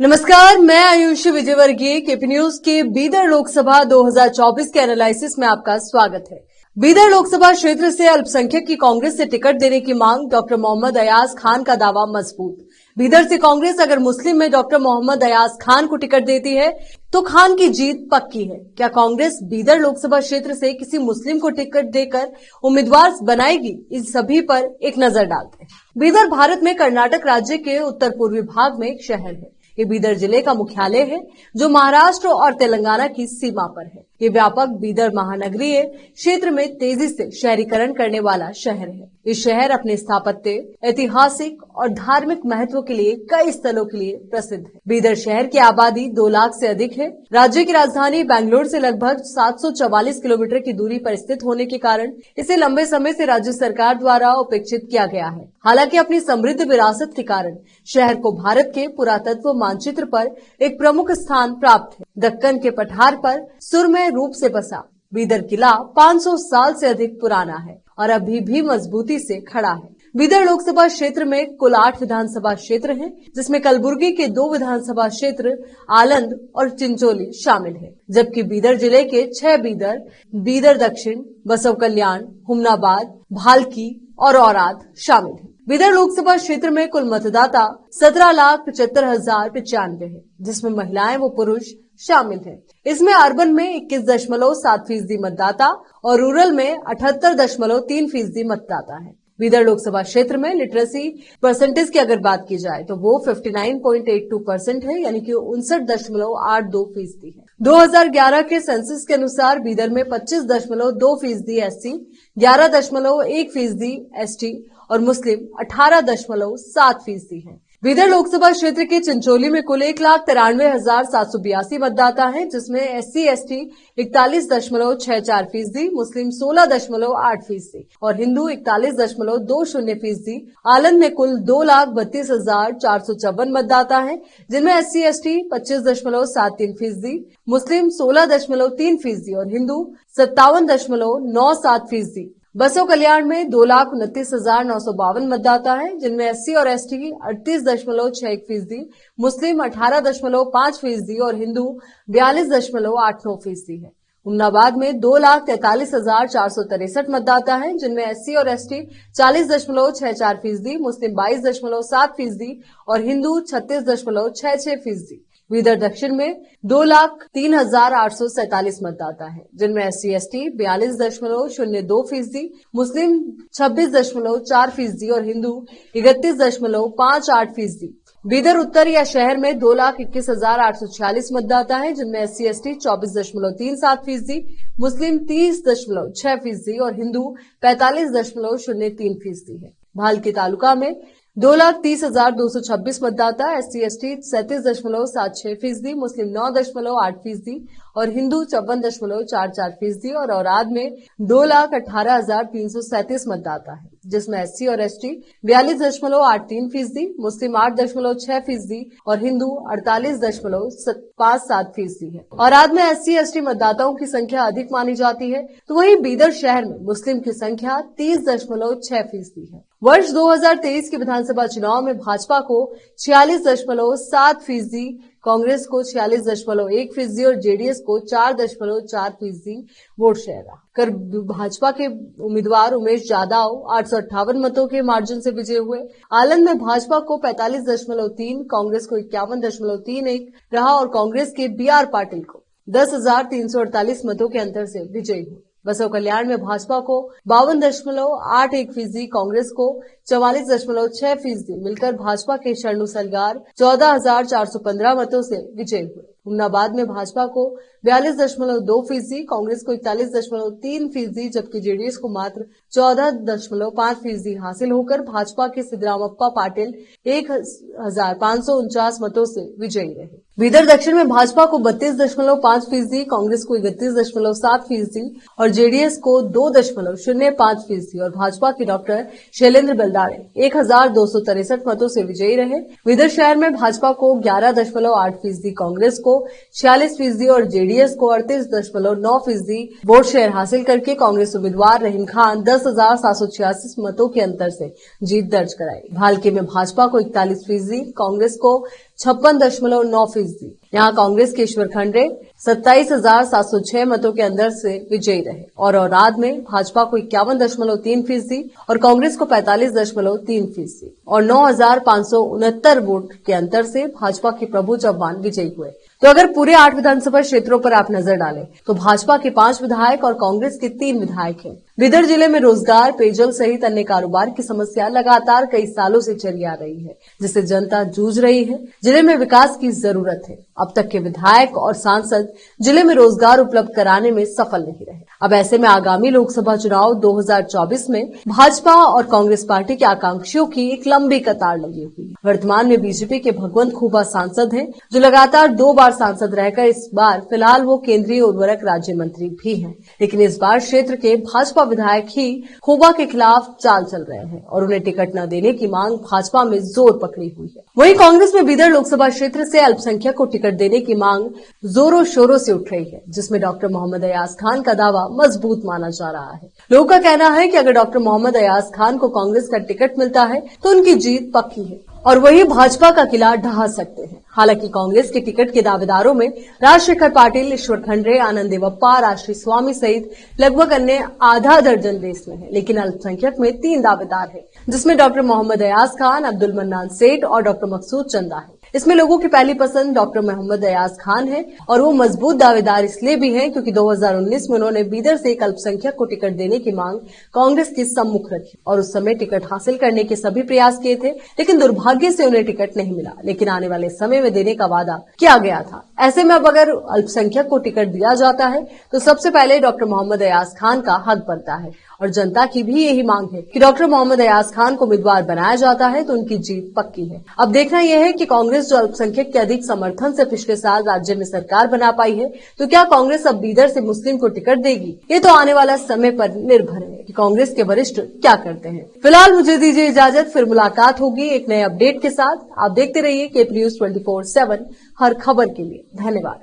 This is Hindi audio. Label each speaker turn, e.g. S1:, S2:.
S1: नमस्कार, मैं आयुषी विजयवर्गीय केपी न्यूज के बीदर लोकसभा 2024 के एनालिसिस में आपका स्वागत है। बीदर लोकसभा क्षेत्र से अल्पसंख्यक की कांग्रेस से टिकट देने की मांग, डॉक्टर मोहम्मद अयाज खान का दावा मजबूत। बीदर से कांग्रेस अगर मुस्लिम में डॉक्टर मोहम्मद अयाज खान को टिकट देती है तो खान की जीत पक्की है। क्या कांग्रेस बीदर लोकसभा क्षेत्र से किसी मुस्लिम को टिकट देकर उम्मीदवार बनाएगी? इस सभी पर एक नजर डालते हैं। बीदर भारत में कर्नाटक राज्य के उत्तर पूर्वी भाग में एक शहर है। ये बीदर जिले का मुख्यालय है जो महाराष्ट्र और तेलंगाना की सीमा पर है। ये व्यापक बीदर महानगरीय क्षेत्र में तेजी से शहरीकरण करने वाला शहर है। इस शहर अपने स्थापत्य, ऐतिहासिक और धार्मिक महत्व के लिए कई स्थलों के लिए प्रसिद्ध है। बीदर शहर की आबादी 2 लाख से अधिक है। राज्य की राजधानी बेंगलुरु से लगभग 744 किलोमीटर की दूरी पर स्थित होने के कारण इसे लंबे समय से राज्य सरकार द्वारा उपेक्षित किया गया है। हालांकि अपनी समृद्ध विरासत के कारण शहर को भारत के पुरातत्व मानचित्र पर एक प्रमुख स्थान प्राप्त है। दक्कन के पठार पर सुरमय रूप से बसा बीदर किला 500 साल से अधिक पुराना है और अभी भी मजबूती से खड़ा है। बीदर लोकसभा क्षेत्र में कुल 8 विधानसभा क्षेत्र हैं, जिसमें कलबुर्गी के 2 विधानसभा क्षेत्र आलंद और चिंचोली शामिल है, जबकि बीदर जिले के 6 बीदर दक्षिण, बसव कल्याण, हुमनाबाद, भालकी और औराद शामिल है। बीदर लोकसभा क्षेत्र में कुल मतदाता 17,75,095 है, जिसमें महिलाएं व पुरुष शामिल हैं। इसमें अर्बन में 21.7% मतदाता और रूरल में 78.3% मतदाता है। बीदर लोकसभा क्षेत्र में लिटरेसी परसेंटेज की अगर बात की जाए तो वो 59.82% है, यानी कि 59.82% है। 2011 के सेंसस के अनुसार बीदर में 25.2% एससी, 11.1% एसटी और मुस्लिम 18.7% है। बीदर लोकसभा क्षेत्र के चिंचोली में कुल 1,93,782 मतदाता हैं, जिसमें एससी एसटी 41.64%, मुस्लिम 16.8% और हिंदू 41.20%। आलंद में कुल 2,32,454 मतदाता हैं, जिनमें एससी एसटी 25.73%, मुस्लिम 16.3% और हिंदू 57.97%। बसों कल्याण में 2,29,952 मतदाता हैं, जिनमें एससी और एसटी 38.61%, मुस्लिम 18.5% और हिंदू 42.89% है। हुमनाबाद में 2,43,463 मतदाता हैं, जिनमें एससी और एसटी 40.64%, मुस्लिम 22.7% और हिंदू 36.66%। बीदर दक्षिण में 2,03,847 मतदाता हैं, जिनमें एससी एसटी 42.02%, मुस्लिम 26.4% और हिंदू 31.58%। बीदर उत्तर या शहर में 2,21,846 मतदाता हैं, जिनमें एससी एसटी 24.37%, मुस्लिम 30.6% और हिंदू 45.03% है। भालकी तालुका में 2,30,226 मतदाता, एससी एसटी 37.76%, मुस्लिम 9.8% और हिंदू 54.44% और औराद में 2,18,337 मतदाता है, जिसमें एससी और एसटी 42.83%, मुस्लिम 8.6% और हिंदू 48.57% है। औराद में एससी एसटी मतदाताओं की संख्या अधिक मानी जाती है, तो वहीं बीदर शहर में मुस्लिम की संख्या 30.6% है। वर्ष 2023 के विधानसभा चुनाव में भाजपा को 46.7%, कांग्रेस को 46.1% और जेडीएस को 4.4% वोट शेयर रहा। कर भाजपा के उम्मीदवार उमेश जादव 858 मतों के मार्जिन से विजय हुए। आलंद में भाजपा को 45.3, कांग्रेस को 51.31 रहा और कांग्रेस के बीआर पाटिल को 10,348 मतों के अंतर से विजयी हुए। बसव कल्याण में भाजपा को 52.81%, कांग्रेस को 44.6% मिलकर भाजपा के शरणु सलगार 14,415 मतों से विजयी हुए। हुमनाबाद में भाजपा को 42.2%, कांग्रेस को 41.3%, जबकि जेडीएस को मात्र 14.5% हासिल होकर भाजपा के सिद्धरामप्पा पाटिल 1,549 मतों से विजयी रहे। बीदर दक्षिण में भाजपा को 32.5%, कांग्रेस को 31.7% और जेडीएस को 2.05% और भाजपा के डॉक्टर शैलेंद्र बेलदारे 1,263 मतों से विजयी रहे। बीदर शहर में भाजपा को 11.8%, कांग्रेस को 46% और जेडीएस को 38.9% वोट शेयर हासिल करके कांग्रेस उम्मीदवार रहीम खान 10,786 मतों के अंतर से जीत दर्ज कराई। भालके में भाजपा को 41%, कांग्रेस को 56.9%। यहाँ कांग्रेस के ईश्वर खंडरे 27,706 मतों के अंदर से विजयी रहे और औराद में भाजपा को 51.3% और कांग्रेस को 45.3% और 9,569 वोट के अंतर से भाजपा के प्रभु चव्हाण विजयी हुए। तो अगर पूरे 8 विधानसभा क्षेत्रों पर आप नजर डालें तो भाजपा के 5 विधायक और कांग्रेस के 3 विधायक हैं। बीदर जिले में रोजगार, पेयजल सहित अन्य कारोबार की समस्या लगातार कई सालों से चली आ रही है, जिससे जनता जूझ रही है। जिले में विकास की जरूरत है। अब तक के विधायक और सांसद जिले में रोजगार उपलब्ध कराने में सफल नहीं रहे। अब ऐसे में आगामी लोकसभा चुनाव 2024 में भाजपा और कांग्रेस पार्टी के आकांक्षियों की एक लंबी कतार लगी हुई है। वर्तमान में बीजेपी के भगवंत खूबा सांसद हैं, जो लगातार 2 बार सांसद रहकर इस बार फिलहाल वो केंद्रीय उर्वरक राज्य मंत्री भी हैं। लेकिन इस बार क्षेत्र के भाजपा विधायक ही खूबा के खिलाफ चाल चल रहे हैं और उन्हें टिकट न देने की मांग भाजपा में जोर पकड़ी हुई है। वहीं कांग्रेस में बीदर लोकसभा क्षेत्र से अल्पसंख्यक को टिकट देने की मांग जोरों शोरों से उठ रही है, जिसमें डॉक्टर मोहम्मद अयाज खान का दावा मजबूत माना जा रहा है। लोगों का कहना है कि अगर डॉक्टर मोहम्मद अयाज खान को कांग्रेस का टिकट मिलता है तो उनकी जीत पक्की है और वही भाजपा का किला ढहा सकते हैं। हालांकि कांग्रेस के टिकट के दावेदारों में राजशेखर पाटिल, ईश्वर खंडरे, आनंद देवप्पा, राजश्री स्वामी सहित लगभग अन्य आधा दर्जन रेस में है। लेकिन अल्पसंख्यक में 3 दावेदार हैं, जिसमें डॉक्टर मोहम्मद अयाज खान, अब्दुल मन्नान सेठ और डॉक्टर मकसूद चंदा है। इसमें लोगों की पहली पसंद डॉक्टर मोहम्मद अयाज खान है और वो मजबूत दावेदार इसलिए भी हैं क्योंकि 2019 में उन्होंने बीदर से एक अल्पसंख्यक को टिकट देने की मांग कांग्रेस के सम्मुख रखी और उस समय टिकट हासिल करने के सभी प्रयास किए थे, लेकिन दुर्भाग्य से उन्हें टिकट नहीं मिला। लेकिन आने वाले समय में देने का वादा किया गया था। ऐसे में अब अगर अल्पसंख्यक को टिकट दिया जाता है तो सबसे पहले डॉक्टर मोहम्मद अयाज खान का हक बनता है और जनता की भी यही मांग है कि डॉक्टर मोहम्मद अयाज खान को उम्मीदवार बनाया जाता है तो उनकी जीत पक्की है। अब देखना यह है कि कांग्रेस जो अल्पसंख्यक के अधिक समर्थन से पिछले साल राज्य में सरकार बना पाई है, तो क्या कांग्रेस अब बीदर से मुस्लिम को टिकट देगी? ये तो आने वाला समय पर निर्भर है कि कांग्रेस के वरिष्ठ क्या करते हैं। फिलहाल मुझे दीजिए इजाजत, फिर मुलाकात होगी एक नए अपडेट के साथ। आप देखते रहिए केपी न्यूज 24/7 हर खबर के लिए। धन्यवाद।